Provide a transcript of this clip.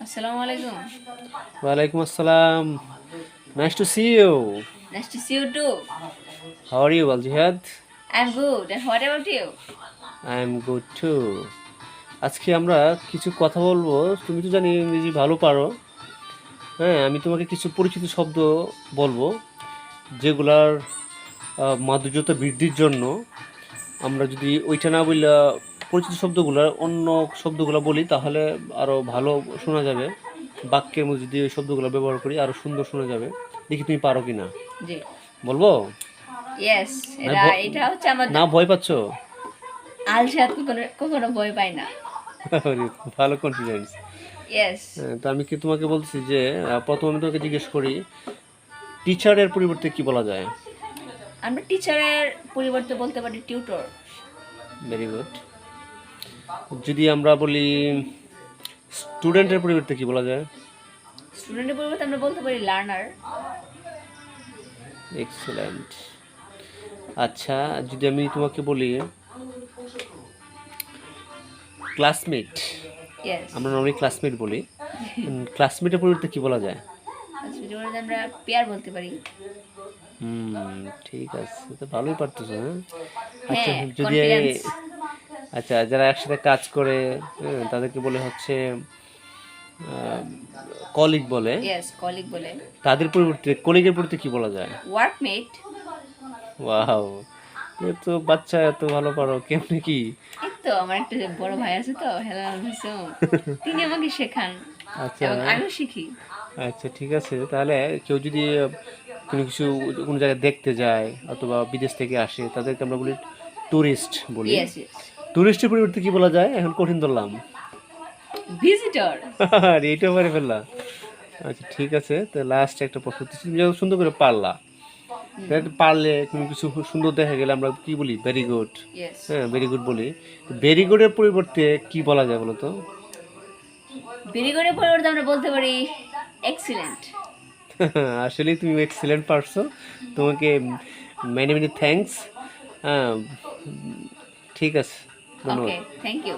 Assalamu alaikum. Walaikum assalam. Nice to see you. Nice to see you too. How are you, Al Jihad? I'm good. And what about you? I am good too. আজকে আমরা কিছু কথা বলবো। তুমি তো জানি ইংরেজি ভালো পারো। হ্যাঁ, আমি তোমাকে কিছু পরিচিত শব্দ বলবো যেগুলার মাধুর্যতা বৃদ্ধির জন্য আমরা যদি ওইটা না বললে পরিচিত শব্দগুলো অন্য শব্দগুলো বলি তাহলে আরও ভালো শোনা যাবে। বাক্যের মধ্যে যদি ওই শব্দগুলো ব্যবহার করি আরও সুন্দর শোনা যাবে। দেখি তুমি পারো কি না। জি। বলবো? ইয়েস, এটা হচ্ছে আমাদের না ভয় পাচ্ছ? আলসাদ কখনো ভয় পায় না। ভালো কনফিডেন্স। ইয়েস। তো আমি কি তোমাকে বলছি যে প্রথমে আমি তোমাকে জিজ্ঞেস করি টিচারের পরিবর্তে কি বলা যায়? আমরা টিচারের পরিবর্তে বলতে পারি টিউটর। Very good. যদি আমরা বলি স্টুডেন্টের পরিবর্তে কি বলা যায়? স্টুডেন্টের পরিবর্তে আমরা বলতে পারি লার্নার। এক্সেলেন্ট। আচ্ছা, যদি আমি তোমাকে বলি ক্লাসমেট, ইয়েস। আমরা নর্মালি ক্লাসমেট বলি, ক্লাসমেটের পরিবর্তে কি বলা যায়? ক্লাসমেটের পরিবর্তে আমরা পেয়ার বলতে পারি। ঠিক আছে, তো ভালোই পারতেছো। হ্যাঁ, আচ্ছা হ্যাঁ, যদি কনফিডেন্স। আচ্ছা যারা একসাথে কাজ করে তাদেরকে বলে হচ্ছে কলিগ বলে। ইয়েস, কলিগ বলে। তাদের পরিবর্তে কলিগের পরিবর্তে কি বলা যায়? ওয়ার্কমেট। ওয়াও, এ তো বাচ্চা এত ভালো পারো, কেমনে কি? এই তো আমার একটা বড় ভাই আছে তো, হ্যালো হাসুম, তিনি আমাকে শেখান আচ্ছা এবং আমিও শিখি। আচ্ছা, ঠিক আছে। তাহলে কেউ যদি কোনো কিছু কোনো জায়গায় দেখতে যায় অথবা বিদেশ থেকে আসে তাদেরকে আমরা বলি টুরিস্ট বলি। Yes, yes. টুরিস্টের পরিবর্তে কি বলা যায়? এখন কঠিন ধরলাম। ভিজিটর। আর এইটা পারে ফেললাম। আচ্ছা, ঠিক আছে। তো লাস্ট একটা প্রশ্ন, তুমি যখন সুন্দর করে পারলা, পারলে কোনো কিছু সুন্দর দেখা গেলে আমরা কি বলি? Very good. ইয়েস। হ্যাঁ, ভেরি গুড বলি। ভেরি গুডের পরিবর্তে কি বলা যায় বলো তো? ভেরি গুডের পরিবর্তে আমরা বলতে পারি এক্সিলেন্ট। আসলে তুমি এক্সেলেন্ট পারছো। তোমাকে মেনি মেনি থ্যাঙ্কস। হ্যাঁ, ঠিক আছে, ধন্যবাদ। ওকে, থ্যাংক ইউ।